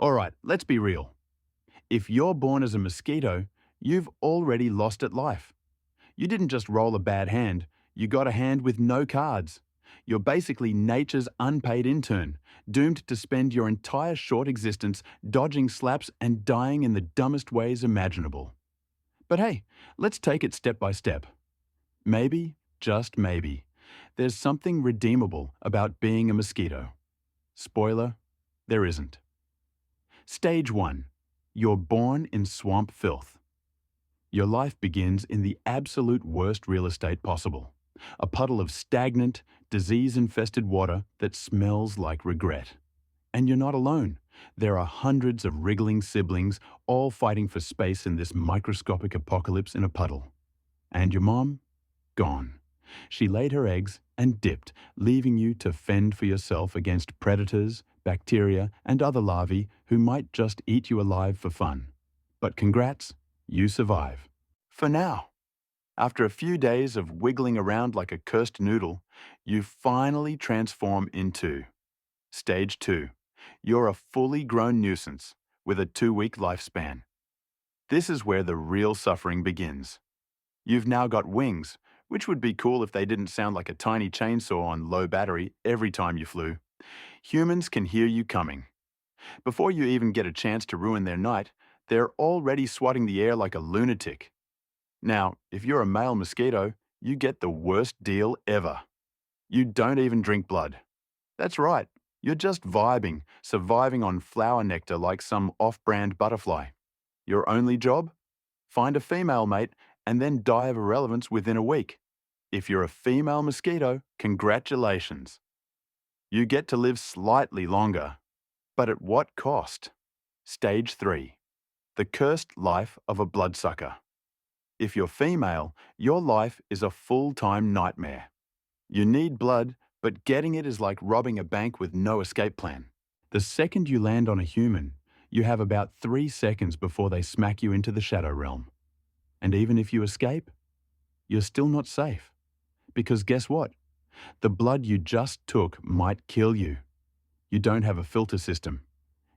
All right, let's be real. If you're born as a mosquito, you've already lost at life. You didn't just roll a bad hand, you got a hand with no cards. You're basically nature's unpaid intern, doomed to spend your entire short existence dodging slaps and dying in the dumbest ways imaginable. But hey, let's take it step by step. Maybe, just maybe, there's something redeemable about being a mosquito. Spoiler, there isn't. Stage 1. You're born in swamp filth. Your life begins in the absolute worst real estate possible. A puddle of stagnant, disease-infested water that smells like regret. And you're not alone. There are hundreds of wriggling siblings, all fighting for space in this microscopic apocalypse in a puddle. And your mom? Gone. She laid her eggs and dipped, leaving you to fend for yourself against predators, bacteria, and other larvae who might just eat you alive for fun. But congrats, you survive. For now. After a few days of wiggling around like a cursed noodle, you finally transform into Stage 2. You're a fully grown nuisance with a 2-week lifespan. This is where the real suffering begins. You've now got wings, which would be cool if they didn't sound like a tiny chainsaw on low battery every time you flew. Humans can hear you coming. Before you even get a chance to ruin their night, they're already swatting the air like a lunatic. Now, if you're a male mosquito, you get the worst deal ever. You don't even drink blood. That's right, you're just vibing, surviving on flower nectar like some off-brand butterfly. Your only job? Find a female mate and then die of irrelevance within a week. If you're a female mosquito, congratulations. You get to live slightly longer, but at what cost? Stage 3. The cursed life of a bloodsucker. If you're female, your life is a full-time nightmare. You need blood, but getting it is like robbing a bank with no escape plan. The second you land on a human, you have about 3 seconds before they smack you into the shadow realm. And even if you escape, you're still not safe. Because guess what? The blood you just took might kill you. You don't have a filter system.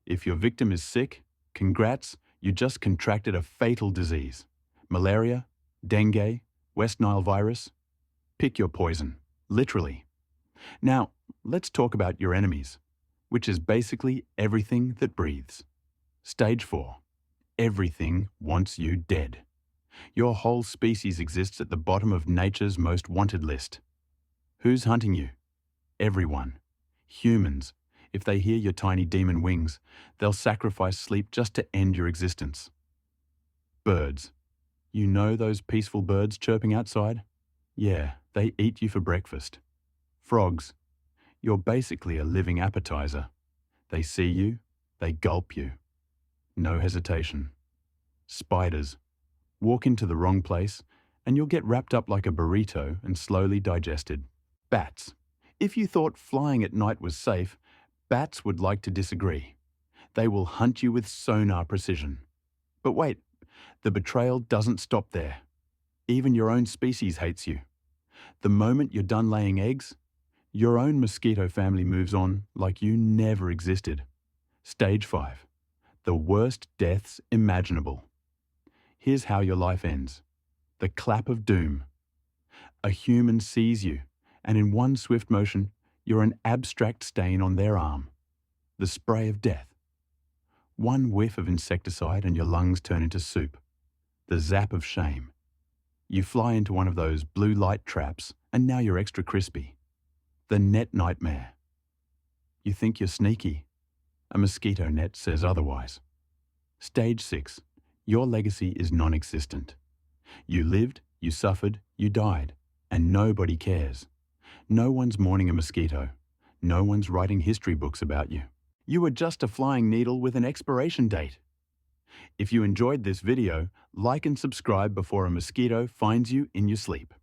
If your victim is sick, congrats, you just contracted a fatal disease. Malaria, dengue, West Nile virus. Pick your poison, literally. Now, let's talk about your enemies, which is basically everything that breathes. Stage 4. Everything wants you dead. Your whole species exists at the bottom of nature's most wanted list. Who's hunting you? Everyone. Humans. If they hear your tiny demon wings, they'll sacrifice sleep just to end your existence. Birds. You know those peaceful birds chirping outside? Yeah, they eat you for breakfast. Frogs. You're basically a living appetizer. They see you, they gulp you. No hesitation. Spiders. Walk into the wrong place, and you'll get wrapped up like a burrito and slowly digested. Bats. If you thought flying at night was safe, bats would like to disagree. They will hunt you with sonar precision. But wait, the betrayal doesn't stop there. Even your own species hates you. The moment you're done laying eggs, your own mosquito family moves on like you never existed. Stage 5. The worst deaths imaginable. Here's how your life ends. The clap of doom. A human sees you, and in one swift motion, you're an abstract stain on their arm. The spray of death. One whiff of insecticide and your lungs turn into soup. The zap of shame. You fly into one of those blue light traps, and now you're extra crispy. The net nightmare. You think you're sneaky. A mosquito net says otherwise. Stage 6. Your legacy is non-existent. You lived, you suffered, you died, and nobody cares. No one's mourning a mosquito. No one's writing history books about you. You were just a flying needle with an expiration date. If you enjoyed this video, like and subscribe before a mosquito finds you in your sleep.